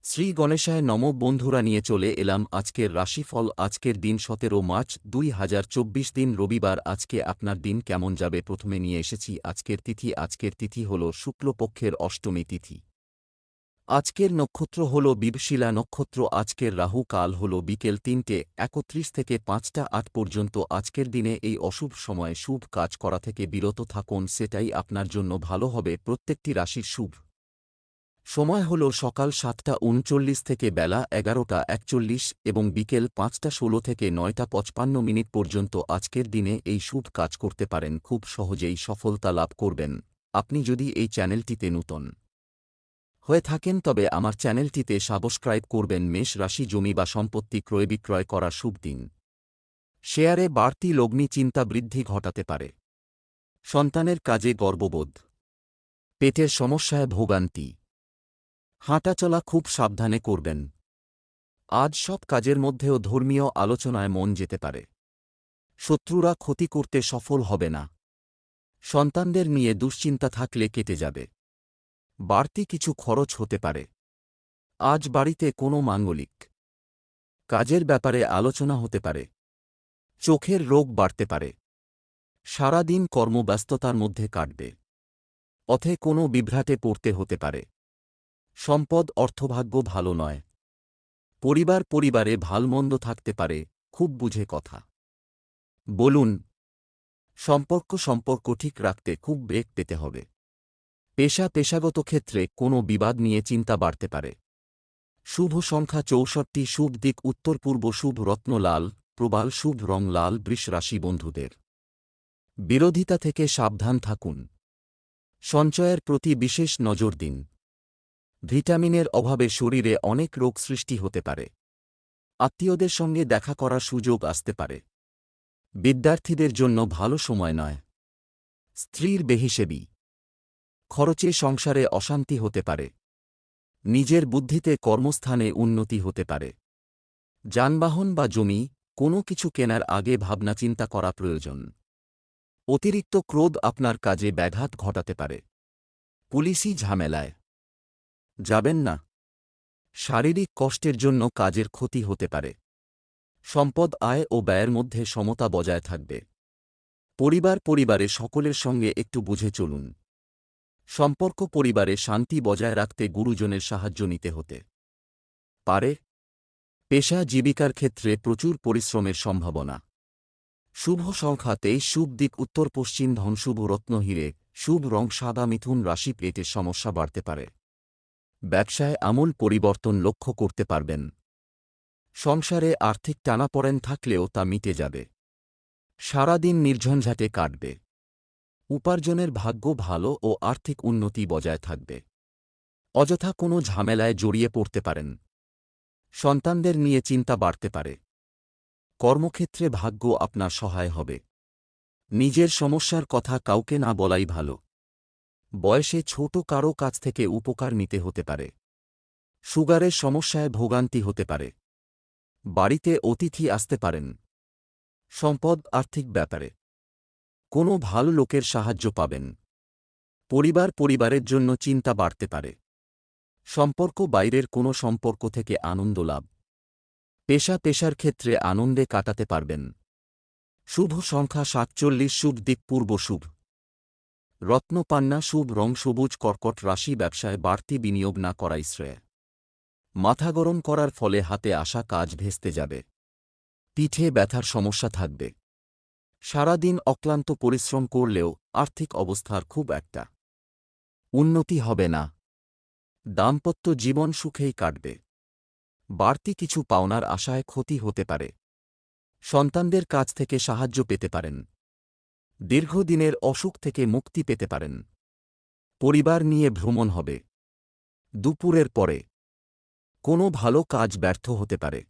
শ্রী গণেশায় নম বন্ধুরা নিয়ে চলে এলাম আজকের রাশিফল। আজকের দিন 17 মার্চ 2024 দিন রবিবার। আজকে আপনার দিন কেমন যাবে প্রথমে নিয়ে এসেছি আজকের তিথি হল শুক্লপক্ষের অষ্টমী তিথি। আজকের নক্ষত্র হল বিভশিলা নক্ষত্র। আজকের রাহু কাল হল বিকেল 3:31 থেকে 5:08 পর্যন্ত। আজকের দিনে এই অশুভ সময়ে শুভ কাজ করা থেকে বিরত থাকুন, সেটাই আপনার জন্য ভালো হবে। প্রত্যেকটি রাশির শুভ সময় হল সকাল 7:39 থেকে বেলা 11:41 এবং বিকেল 5:16 থেকে 9:55 পর্যন্ত। আজকের দিনে এই শুভ কাজ করতে পারেন, খুব সহজেই সফলতা লাভ করবেন। আপনি যদি এই চ্যানেলটিতে নূতন হয়ে থাকেন তবে আমার চ্যানেলটিতে সাবস্ক্রাইব করবেন। মেষ রাশি, জমি বা সম্পত্তি ক্রয় বিক্রয় করার শুভ দিন। শেয়ারে বাড়তি লগ্নি চিন্তা বৃদ্ধি ঘটাতে পারে। সন্তানের কাজে গর্ববোধ, পেটের সমস্যায় ভোগান্তি, হাঁটাচলা খুব সাবধানে করবেন। আজ সব কাজের মধ্যেও ধর্মীয় আলোচনায় মন যেতে পারে। শত্রুরা ক্ষতি করতে সফল হবে না। সন্তানদের নিয়ে দুশ্চিন্তা থাকলে কেটে যাবে। বাড়তি কিছু খরচ হতে পারে। আজ বাড়িতে কোনো মাঙ্গলিক কাজের ব্যাপারে আলোচনা হতে পারে। চোখের রোগ বাড়তে পারে। সারা দিন কর্মব্যস্ততার মধ্যে কাটবে। পথে কোনো বিভ্রাটে পড়তে হতে পারে। সম্পদ অর্থভাগ্য ভালো নয়। পরিবারে ভালমন্দ থাকতে পারে, খুব বুঝে কথা বলুন। সম্পর্ক ঠিক রাখতে খুব ব্রেক পেতে হবে। পেশাগত ক্ষেত্রে কোনো বিবাদ নিয়ে চিন্তা বাড়তে পারে। শুভ সংখ্যা 64, শুভ দিক উত্তর পূর্ব, শুভ রত্ন লাল, প্রবাল, শুভ রং লাল। বৃষ রাশি বন্ধুদের বিরোধিতা থেকে সাবধান থাকুন। সঞ্চয়ের প্রতি বিশেষ নজর দিন। ভিটামিনের অভাবে শরীরে অনেক রোগ সৃষ্টি হতে পারে। আত্মীয়দের সঙ্গে দেখা করার সুযোগ আসতে পারে। বিদ্যার্থীদের জন্য ভালো সময় নয়। স্ত্রীর বেহিসেবি খরচে সংসারে অশান্তি হতে পারে। নিজের বুদ্ধিতে কর্মস্থানে উন্নতি হতে পারে। যানবাহন বা জমি কোনো কিছু কেনার আগে ভাবনাচিন্তা করা প্রয়োজন। অতিরিক্ত ক্রোধ আপনার কাজে ব্যাঘাত ঘটাতে পারে। পুলিশি ঝামেলায় যাবেন না। শারীরিক কষ্টের জন্য কাজের ক্ষতি হতে পারে। সম্পদ আয় ও ব্যয়ের মধ্যে সমতা বজায় থাকবে। পরিবারে সকলের সঙ্গে একটু বুঝে চলুন। পরিবারে শান্তি বজায় রাখতে গুরুজনের সাহায্য নিতে হতে পারে। পেশা জীবিকার ক্ষেত্রে প্রচুর পরিশ্রমের সম্ভাবনা। শুভ সংখ্যা 23, শুভ দিক উত্তর পশ্চিম, ধন শুভ রত্ন হীরে, শুভ রং সাদা। মিথুন রাশি, পেটের সমস্যা বাড়তে পারে। ব্যবসায় আমূল পরিবর্তন লক্ষ্য করতে পারবেন। সংসারে আর্থিক টানাপোড়েন থাকলেও তা মিটে যাবে। সারাদিন নির্ঝঞ্ঝাটে কাটবে। উপার্জনের ভাগ্য ভালো ও আর্থিক উন্নতি বজায় থাকবে। অযথা কোনো ঝামেলায় জড়িয়ে পড়তে পারেন। সন্তানদের নিয়ে চিন্তা বাড়তে পারে। কর্মক্ষেত্রে ভাগ্য আপনার সহায় হবে। নিজের সমস্যার কথা কাউকে না বলাই ভালো। বয়সে ছোট কারও কাছ থেকে উপকার নিতে হতে পারে। সুগারের সমস্যায় ভোগান্তি হতে পারে। বাড়িতে অতিথি আসতে পারেন। সম্পদ আর্থিক ব্যাপারে কোনো ভালো লোকের সাহায্য পাবেন। পরিবারের জন্য চিন্তা বাড়তে পারে। সম্পর্ক বাইরের কোনো সম্পর্ক থেকে আনন্দ লাভ। পেশার ক্ষেত্রে আনন্দে কাটাতে পারবেন। শুভ সংখ্যা 47, শুভ দিক পূর্ব, শুভ রত্নপান্না, শুভ রং সবুজ। কর্কট রাশি, ব্যবসায় বাড়তি বিনিয়োগ না করাই শ্রেয়। মাথা গরম করার ফলে হাতে আসা কাজ ভেস্তে যাবে। পিঠে ব্যথার সমস্যা থাকবে। সারাদিন অক্লান্ত পরিশ্রম করলেও আর্থিক অবস্থার খুব একটা উন্নতি হবে না। দাম্পত্য জীবন সুখেই কাটবে। বাড়তি কিছু পাওনার আশায় ক্ষতি হতে পারে। সন্তানদের কাছ থেকে সাহায্য পেতে পারেন। দীর্ঘদিনের অসুখ থেকে মুক্তি পেতে পারেন। পরিবার নিয়ে ভ্রমণ হবে। দুপুরের পরে কোনো ভালো কাজ ব্যর্থ হতে পারে।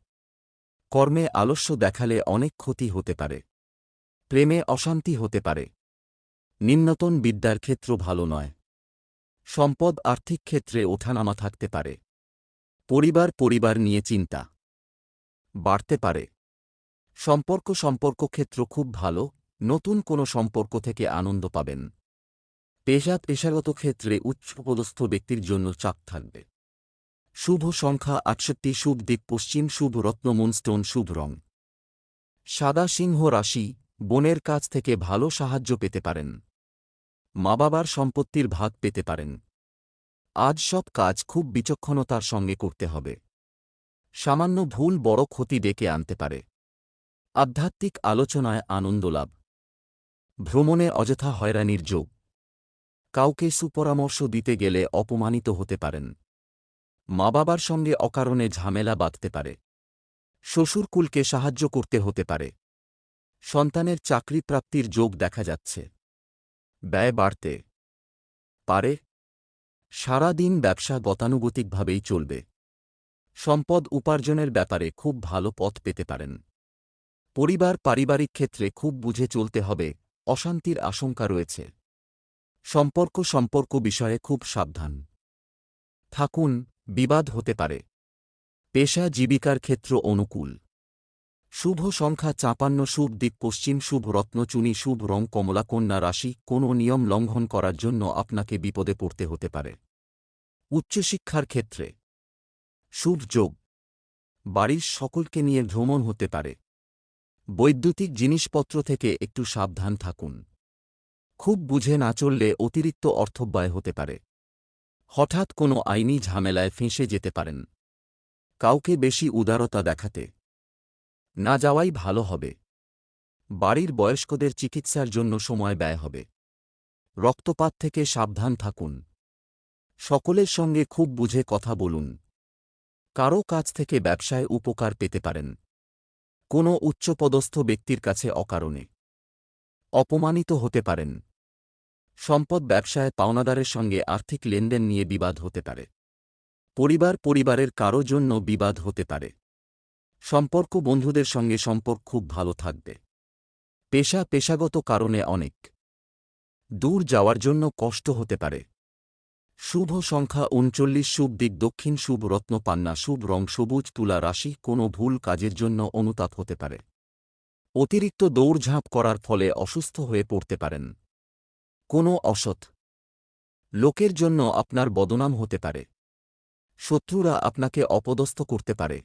কর্মে আলস্য দেখালে অনেক ক্ষতি হতে পারে। প্রেমে অশান্তি হতে পারে। নিম্নতন বিদ্যার ক্ষেত্র ভালো নয়। সম্পদ আর্থিক ক্ষেত্রে ওঠানামা থাকতে পারে। পরিবার নিয়ে চিন্তা বাড়তে পারে। সম্পর্ক ক্ষেত্র খুব ভালো। নতুন কোনো সম্পর্ক থেকে আনন্দ পাবেন। পেশাগত ক্ষেত্রে উচ্চপদস্থ ব্যক্তির জন্য চাপ থাকবে। শুভ সংখ্যা ৬৮, শুভ দিক পশ্চিম, শুভ রত্ন মুনস্টোন, শুভ রং সাদা। সিংহ রাশি, বোনের কাছ থেকে ভালো সাহায্য পেতে পারেন। মা বাবার সম্পত্তির ভাগ পেতে পারেন। আজ সব কাজ খুব বিচক্ষণতার সঙ্গে করতে হবে। সামান্য ভুল বড় ক্ষতি ডেকে আনতে পারে। আধ্যাত্মিক আলোচনায় আনন্দ লাভ। ভ্রমণে অযথা হয়রানির যোগ। কাউকে সুপরামর্শ দিতে গেলে অপমানিত হতে পারেন। মা বাবার সঙ্গে অকারণে ঝামেলা বাঁধতে পারে। শ্বশুরকুলকে সাহায্য করতে হতে পারে। সন্তানের চাকরি প্রাপ্তির যোগ দেখা যাচ্ছে। ব্যয় বাড়তে পারে। সারা দিন ব্যবসা গতানুগতিকভাবেই চলবে। সম্পদ উপার্জনের ব্যাপারে খুব ভালো পথ পেতে পারেন। পরিবার পারিবারিক ক্ষেত্রে খুব বুঝে চলতে হবে, অশান্তির আশঙ্কা রয়েছে। সম্পর্ক বিষয়ে খুব সাবধান থাকুন, বিবাদ হতে পারে। পেশা জীবিকার ক্ষেত্র অনুকূল। শুভ সংখ্যা ৫৫, শুভ দিক পশ্চিম, শুভ রত্নচুনি, শুভ রং কমলা। কন্যা রাশি, কোনো নিয়ম লঙ্ঘন করার জন্য আপনাকে বিপদে পড়তে হতে পারে। উচ্চশিক্ষার ক্ষেত্রে শুভ যোগ। বাড়ির সকলকে নিয়ে ভ্রমণ হতে পারে। বৈদ্যুতিক জিনিসপত্র থেকে একটু সাবধান থাকুন। খুব বুঝে না চললে অতিরিক্ত অর্থব্যয় হতে পারে। হঠাৎ কোনো আইনি ঝামেলায় ফেঁসে যেতে পারেন। কাউকে বেশি উদারতা দেখাতে না যাওয়াই ভালো হবে। বাড়ির বয়স্কদের চিকিৎসার জন্য সময় ব্যয় হবে। রক্তপাত থেকে সাবধান থাকুন। সকলের সঙ্গে খুব বুঝে কথা বলুন। কারও কাছ থেকে ব্যবসায় উপকার পেতে পারেন। কোনো উচ্চপদস্থ ব্যক্তির কাছে অকারণে অপমানিত হতে পারেন। সম্পদ ব্যবসায় পাওনাদারের সঙ্গে আর্থিক লেনদেন নিয়ে বিবাদ হতে পারে। পরিবারের কারো জন্য বিবাদ হতে পারে। সম্পর্ক বন্ধুদের সঙ্গে সম্পর্ক খুব ভালো থাকবে। পেশাগত কারণে অনেক দূর যাওয়ার জন্য কষ্ট হতে পারে। শুভ সংখ্যা ৩৯, শুভ দিক দক্ষিণ, শুভ রত্ন পান্না, শুভ রং সবুজ। তুলা রাশি, কোনো ভুল কাজের জন্য অনুতাপ হতে পারে। অতিরিক্ত দৌড়ঝাঁপ করার ফলে অসুস্থ হয়ে পড়তে পারেন। কোনো অসৎ লোকের জন্য আপনার বদনাম হতে পারে। শত্রুরা আপনাকে অপদস্থ করতে পারে।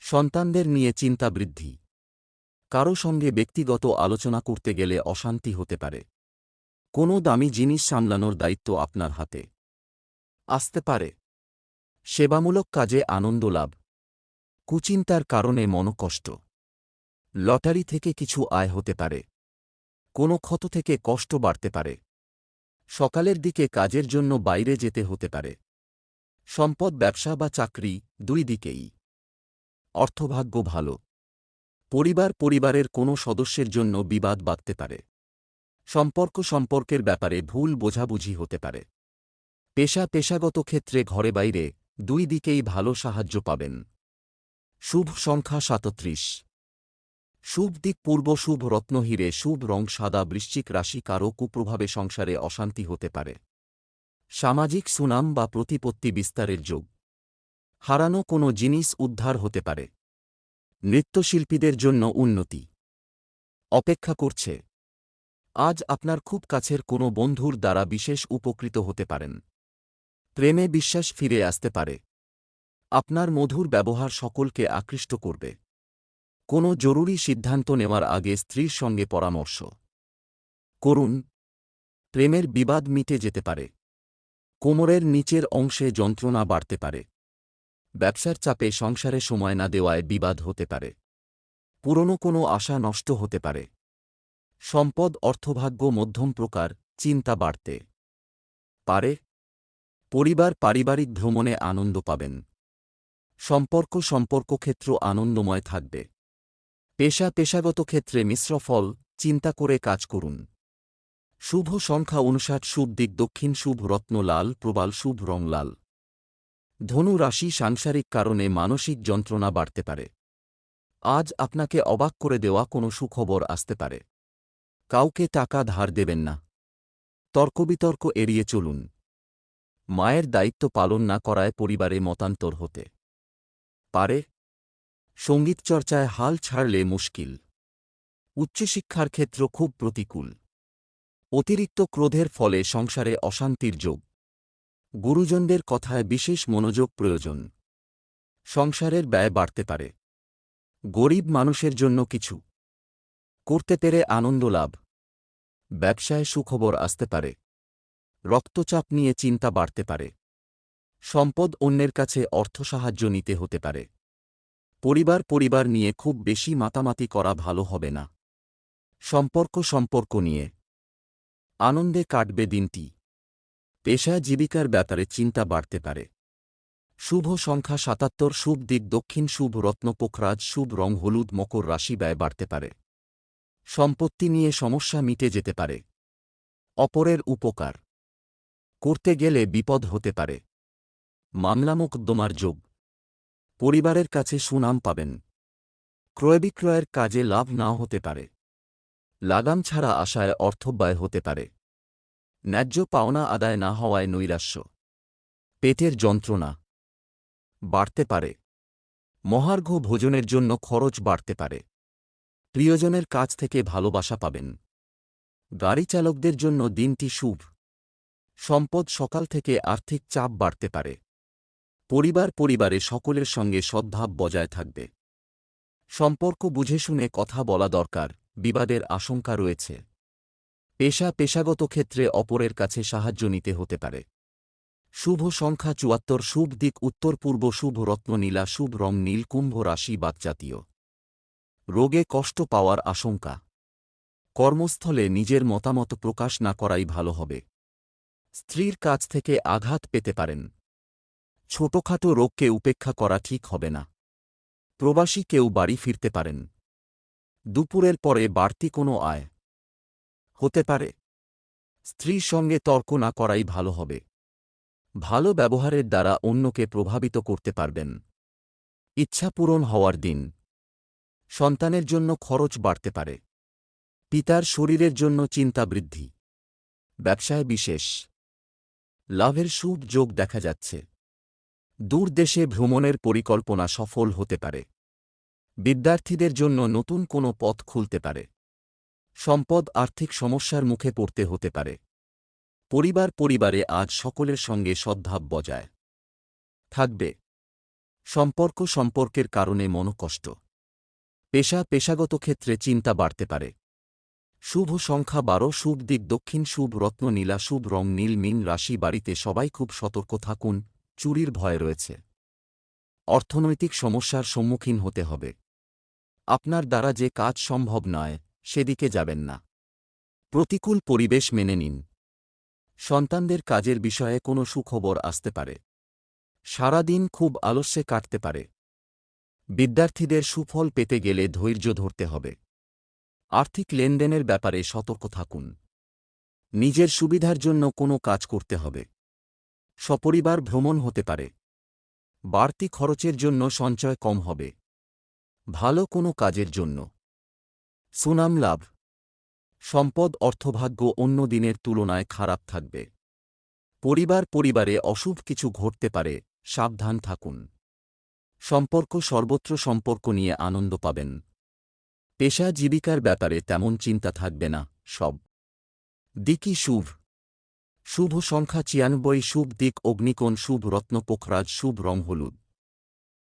সন্তানদের নিয়ে চিন্তা বৃদ্ধি। কারো সঙ্গে ব্যক্তিগত আলোচনা করতে গেলে অশান্তি হতে পারে। কোনো দামি জিনিস সামলানোর দায়িত্ব আপনার হাতে আসতে পারে। সেবামূলক কাজে আনন্দ লাভ। কুচিন্তার কারণে মনকষ্ট। লটারি থেকে কিছু আয় হতে পারে। কোনো ক্ষত থেকে কষ্ট বাড়তে পারে। সকালের দিকে কাজের জন্য বাইরে যেতে হতে পারে। সম্পদ ব্যবসা বা চাকরি দুই দিকেই অর্থভাগ্য ভালো। পরিবারের কোনো সদস্যের জন্য বিবাদ বাধতে পারে। সম্পর্কের ব্যাপারে ভুল বোঝাবুঝি হতে পারে। পেশাগত ক্ষেত্রে ঘরে বাইরে দুই দিকেই ভালো সাহায্য পাবেন। শুভ সংখ্যা ৩৭, শুভ দিক পূর্ব, শুভ রত্ন হিরে, শুভ রং সাদা। বৃশ্চিক রাশি, কারও কুপ্রভাবে সংসারে অশান্তি হতে পারে। সামাজিক সুনাম বা প্রতিপত্তি বিস্তারের যোগ। হারানো কোনো জিনিস উদ্ধার হতে পারে। নৃত্যশিল্পীদের জন্য উন্নতি অপেক্ষা করছে। আজ আপনার খুব কাছের কোনো বন্ধুর দ্বারা বিশেষ উপকৃত হতে পারেন। প্রেমে বিশ্বাস ফিরে আসতে পারে। আপনার মধুর ব্যবহার সকলকে আকৃষ্ট করবে। কোনো জরুরি সিদ্ধান্ত নেওয়ার আগে স্ত্রীর সঙ্গে পরামর্শ করুন। প্রেমের বিবাদ মিটে যেতে পারে। কোমরের নিচের অংশে যন্ত্রণা বাড়তে পারে। ব্যবসার চাপে সংসারে সময় না দেওয়ায় বিবাদ হতে পারে। পুরনো কোনো আশা নষ্ট হতে পারে। সম্পদ অর্থভাগ্য মধ্যম প্রকার, চিন্তা বাড়তে পারে। পারিবারিক ভ্রমণে আনন্দ পাবেন। সম্পর্ক ক্ষেত্র আনন্দময় থাকবে। পেশাগত ক্ষেত্রে মিশ্র ফল, চিন্তা করে কাজ করুন। শুভ সংখ্যা ৫৯, শুভ দিক দক্ষিণ, শুভ রত্ন লাল প্রবাল, শুভ রং লাল। ধনু রাশি, সাংসারিক কারণে মানসিক যন্ত্রণা বাড়তে পারে। আজ আপনাকে অবাক করে দেওয়া কোনো সুখবর আসতে পারে। কাউকে টাকা ধার দেবেন না। তর্কবিতর্ক এড়িয়ে চলুন। মায়ের দায়িত্ব পালন না করায় পরিবারে মতান্তর হতে পারে। সঙ্গীতচর্চায় হাল ছাড়লে মুশকিল। উচ্চশিক্ষার ক্ষেত্র খুব প্রতিকূল। অতিরিক্ত ক্রোধের ফলে সংসারে অশান্তির যোগ। গুরুজনদের কথায় বিশেষ মনোযোগ প্রয়োজন। সংসারের ব্যয় বাড়তে পারে। গরিব মানুষের জন্য কিছু করতে পেরে আনন্দ লাভ। ব্যবসায় সুখবর আসতে পারে। রক্তচাপ নিয়ে চিন্তা বাড়তে পারে। সম্পদ অন্যের কাছে অর্থ সাহায্য নিতে হতে পারে। পরিবার নিয়ে খুব বেশি মাতামাতি করা ভালো হবে না। সম্পর্ক নিয়ে আনন্দে কাটবে দিনটি। পেশা জীবিকার ব্যাপারে চিন্তা বাড়তে পারে। শুভ সংখ্যা ৭৭, শুভ দিক দক্ষিণ, শুভ রত্ন পোখরাজ, শুভ রং হলুদ, মকর রাশি, ব্যয় বাড়তে পারে। সম্পত্তি নিয়ে সমস্যা মিটে যেতে পারে। অপরের উপকার করতে গেলে বিপদ হতে পারে। মামলা মোকদ্দমার যোগ। পরিবারের কাছে সুনাম পাবেন। ক্রয়বিক্রয়ের কাজে লাভ নাও হতে পারে। লাগাম ছাড়া আশায় অর্থব্যয় হতে পারে। ন্যায্য পাওনা আদায় না হওয়ায় নৈরাশ্য। পেটের যন্ত্রণা বাড়তে পারে। মহার্ঘ ভোজনের জন্য খরচ বাড়তে পারে। প্রিয়জনের কাছ থেকে ভালোবাসা পাবেন। গাড়ি চালকদের জন্য দিনটি শুভ। সম্পদ সকাল থেকে আর্থিক চাপ বাড়তে পারে। পরিবারে সকলের সঙ্গে সদ্ভাব বজায় থাকবে। সম্পর্ক বুঝে শুনে কথা বলা দরকার, বিবাদের আশঙ্কা রয়েছে। পেশাগত ক্ষেত্রে অপরের কাছে সাহায্য নিতে হতে পারে। শুভ সংখ্যা ৭৪, শুভ দিক উত্তর পূর্ব, শুভ রত্ন নীলা, শুভ রং নীল, কুম্ভ রাশি, বাতজাতীয়। রোগে কষ্ট পাওয়ার আশঙ্কা। কর্মস্থলে নিজের মতামত প্রকাশ না করাই ভালো হবে। স্ত্রীর কাছ থেকে আঘাত পেতে পারেন। ছোটখাটো রোগকে উপেক্ষা করা ঠিক হবে না। প্রবাসী কেউ বাড়ি ফিরতে পারেন। দুপুরের পরে বাড়তি কোনো আয় হতে পারে। স্ত্রীর সঙ্গে তর্ক না করাই ভালো হবে। ভালো ব্যবহারের দ্বারা অন্যকে প্রভাবিত করতে পারবেন। ইচ্ছা পূরণ হওয়ার দিন। সন্তানের জন্য খরচ বাড়তে পারে। পিতার শরীরের জন্য চিন্তা বৃদ্ধি। ব্যবসায় বিশেষ লাভের শুভ যোগ দেখা যাচ্ছে। দূর দেশে ভ্রমণের পরিকল্পনা সফল হতে পারে। বিদ্যার্থীদের জন্য নতুন কোনো পথ খুলতে পারে। সম্পদ আর্থিক সমস্যার মুখে পড়তে হতে পারে। পরিবারে আজ সকলের সঙ্গে সদ্ভাব বজায় থাকবে। সম্পর্কের কারণে মনোকষ্ট। পেশাগত ক্ষেত্রে চিন্তা বাড়তে পারে। শুভ সংখ্যা ১২, শুভ দিক দক্ষিণ, শুভ রত্ন নীলা, শুভ রং নীল, মীন রাশি, বাড়িতে সবাই খুব সতর্ক থাকুন, চুরির ভয় রয়েছে। অর্থনৈতিক সমস্যার সম্মুখীন হতে হবে। আপনার দ্বারা যে কাজ সম্ভব নয় সেদিকে যাবেন না। প্রতিকূল পরিবেশ মেনে নিন। সন্তানদের কাজের বিষয়ে কোনো সুখবর আসতে পারে। সারাদিন খুব আলস্যে কাটতে পারে। বিদ্যার্থীদের সুফল পেতে গেলে ধৈর্য ধরতে হবে। আর্থিক লেনদেনের ব্যাপারে সতর্ক থাকুন। নিজের সুবিধার জন্য কোনো কাজ করতে হবে। সপরিবার ভ্রমণ হতে পারে। বাড়তি খরচের জন্য সঞ্চয় কম হবে। ভালো কোনো কাজের জন্য সুনাম লাভ। সম্পদ অর্থভাগ্য অন্য দিনের তুলনায় খারাপ থাকবে। পরিবারে অশুভ কিছু ঘটতে পারে, সাবধান থাকুন। সর্বত্র সম্পর্ক নিয়ে আনন্দ পাবেন। পেশা জীবিকার ব্যাপারে তেমন চিন্তা থাকবে না, সব দিকই শুভ। শুভ সংখ্যা ৯৬, শুভ দিক অগ্নিকোণ, শুভ রত্ন পোখরাজ, শুভ রং হলুদ।